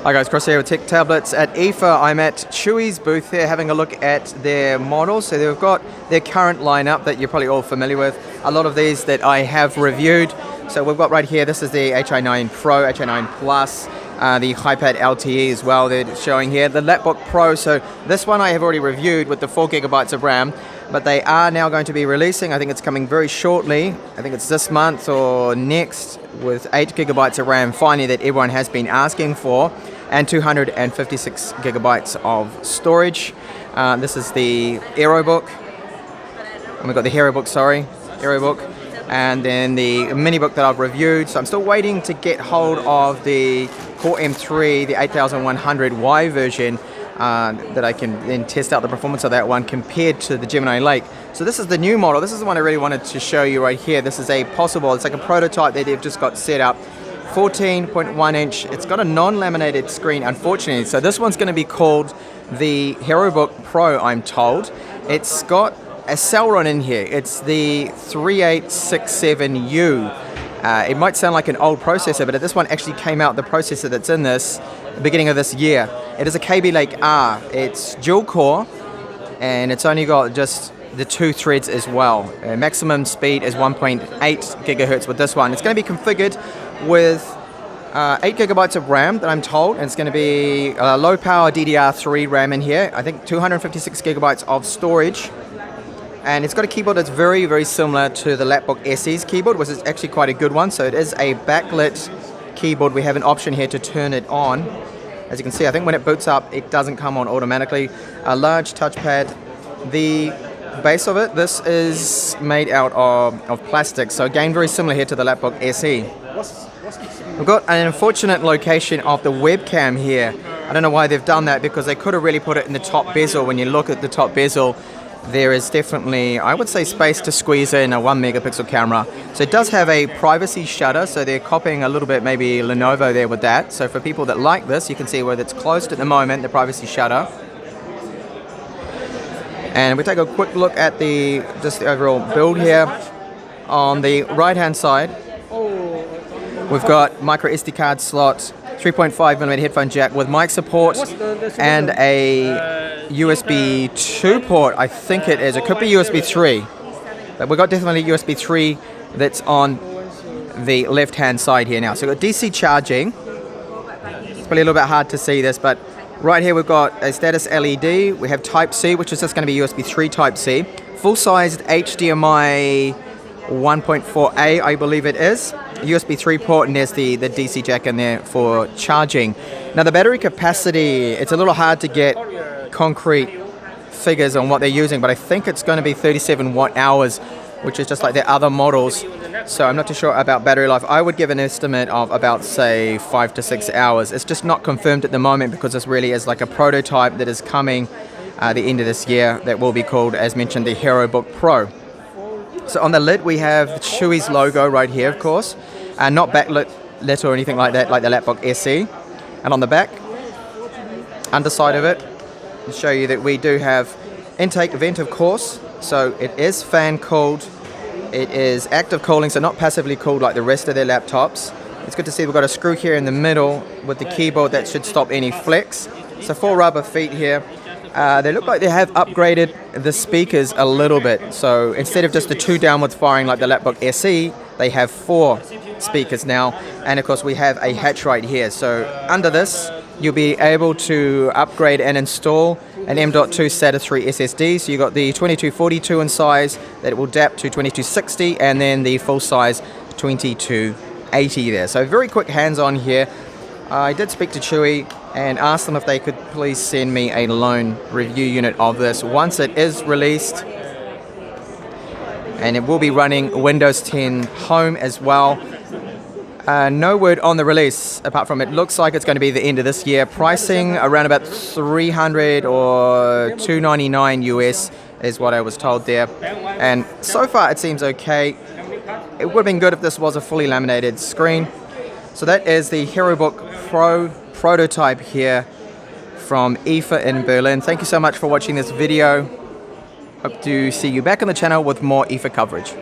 Hi guys, Chris here with Tech Tablets at IFA. I'm at Chuwi's booth here having a look at their models. So they've got their current lineup that you're probably all familiar with. A lot of these that I have reviewed. So we've got right here, this is the HI9 Pro, HI9 Plus, the iPad LTE as well they're showing here. The Lapbook Pro, so this one I have already reviewed with the 4 gigabytes of RAM, but they are now going to be releasing, I think it's coming very shortly, I think it's this month or next, with 8 gigabytes of RAM finally that everyone has been asking for, and 256 gigabytes of storage. This is the Herobook, and we've got the Herobook, and then the mini book that I've reviewed. So I'm still waiting to get hold of the Core M3, the 8100Y version, that I can then test out the performance of that one compared to the Gemini Lake. So this is the new model. This is the one I really wanted to show you right here. This is a possible, it's like a prototype that they've just got set up. 14.1 inch. It's got a non-laminated screen, unfortunately. So this one's going to be called the Herobook Pro, I'm told. It's got a Celeron in here. It's the 3867U. It might sound like an old processor, but this one actually came out, the processor that's in this, the beginning of this year. It is a Kaby Lake R. It's dual core, and it's only got just the 2 threads as well. Maximum speed is 1.8 gigahertz with this one. It's going to be configured with 8 gigabytes of RAM that I'm told, and it's going to be low power DDR3 RAM in here. I think 256 gigabytes of storage. And it's got a keyboard that's very, very similar to the Lapbook SE's keyboard, which is actually quite a good one. So it is a backlit keyboard. We have an option here to turn it on. As you can see, I think when it boots up, it doesn't come on automatically. A large touchpad. The base of it, this is made out of plastic. So again, very similar here to the Lapbook SE. We've got an unfortunate location of the webcam here. I don't know why they've done that, because they could have really put it in the top bezel. When you look at the top bezel, there is definitely, I would say, space to squeeze in a 1 megapixel camera. So it does have a privacy shutter, so they're copying a little bit maybe Lenovo there with that. So for people that like this, you can see where it's closed at the moment, the privacy shutter. And we take a quick look at just the overall build here. On the right hand side, we've got micro SD card slot, 3.5mm headphone jack with mic support, and a USB 2 port, I think it is. It could be USB 3, but we've got definitely USB 3 that's on the left hand side here now. So we've got DC charging. It's probably a little bit hard to see this, but right here we've got a status LED. We have Type-C, which is just going to be USB 3 Type-C. Full-sized HDMI 1.4A, I believe it is. USB 3 port, and there's the DC jack in there for charging. Now the battery capacity, it's a little hard to get concrete figures on what they're using, but I think it's going to be 37 watt hours, which is just like their other models. So I'm not too sure about battery life. I would give an estimate of about, say, 5 to 6 hours. It's just not confirmed at the moment, because this really is like a prototype that is coming the end of this year that will be called, as mentioned, the Herobook Pro. So on the lid we have Chuwi's logo right here, of course, not backlit lit or anything like that, like the Lapbook SE. And on the back, underside of it, to show you that we do have intake vent, of course. So it is fan cooled. It is active cooling, so not passively cooled like the rest of their laptops. It's good to see we've got a screw here in the middle with the keyboard that should stop any flex. So 4 rubber feet here. They look like they have upgraded the speakers a little bit. So instead of just the 2 downwards firing like the Lapbook SE, they have 4 speakers now. And of course we have a hatch right here. So under this, you'll be able to upgrade and install an M.2 SATA 3 SSD. So you've got the 2242 in size that will DAP to 2260, and then the full size 2280 there. So very quick hands-on here. I did speak to Chuwi and asked them if they could please send me a loan review unit of this once it is released. And it will be running Windows 10 Home as well. No word on the release, apart from it looks like it's going to be the end of this year. Pricing around about $300 or $299 US is what I was told there. And so far it seems okay. It would have been good if this was a fully laminated screen. So that is the Herobook Pro prototype here from IFA in Berlin. Thank you so much for watching this video. Hope to see you back on the channel with more IFA coverage.